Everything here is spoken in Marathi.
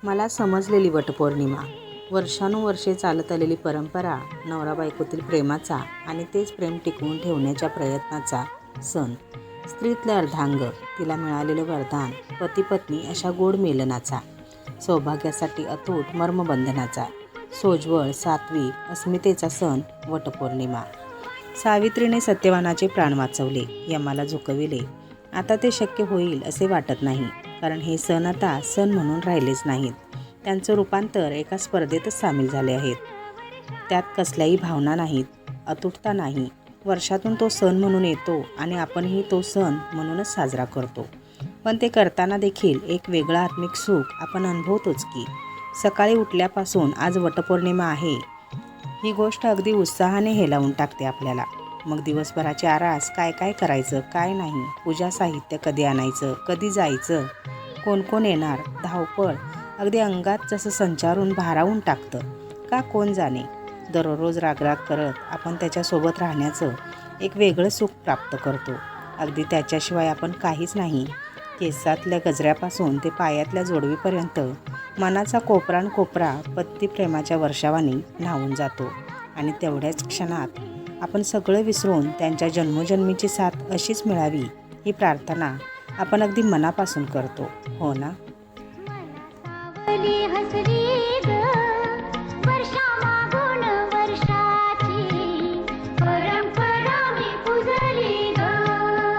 मला समजलेली वटपौर्णिमा, वर्षानुवर्षे चालत आलेली परंपरा, नवरा बायकोतील प्रेमाचा आणि तेच प्रेम टिकवून ठेवण्याच्या प्रयत्नाचा सण. स्त्रीतले अर्धांग, तिला मिळालेलं वरदान, पती पत्नी अशा गोड मिलनाचा, सौभाग्यासाठी अतूट मर्मबंधनाचा, सोज्वळ सात्विक अस्मितेचा सण वटपौर्णिमा. सावित्रीने सत्यवानाचे प्राण वाचवले, यमाला झुकविले. आता ते शक्य होईल असे वाटत नाही, कारण हे सण आता सण म्हणून राहिलेच नाहीत. त्यांचं रूपांतर एका स्पर्धेतच सामील झाले आहेत. त्यात कसल्याही भावना नाहीत, अतुटता नाही. वर्षातून तो सण म्हणून येतो आणि आपणही तो सण म्हणूनच साजरा करतो. पण ते करताना देखील एक वेगळं आत्मिक सुख आपण अनुभवतोच की. सकाळी उठल्यापासून आज वटपौर्णिमा आहे ही गोष्ट अगदी उत्साहाने हेलावून टाकते आपल्याला. मग दिवसभराची आरास, काय काय करायचं काय नाही, पूजा साहित्य कधी आणायचं, कधी जायचं, कोण कोण येणार, धावपळ अगदी अंगात जसं संचारून भारावून टाकतं. का कोण जाणे. दररोज रागराग करत आपण त्याच्यासोबत राहण्याचं एक वेगळं सुख प्राप्त करतो. अगदी त्याच्याशिवाय आपण काहीच नाही. केसातल्या गजऱ्यापासून ते पायातल्या जोडवीपर्यंत मनाचा कोपरान कोपरा पतिप्रेमाच्या वर्षावानी न्हावून जातो. आणि तेवढ्याच क्षणात आपण सगळं विसरून त्यांच्या जन्मोजन्मीची साथ अशीच मिळावी ही प्रार्थना आपण अगदी मनापासून करतो, हो ना?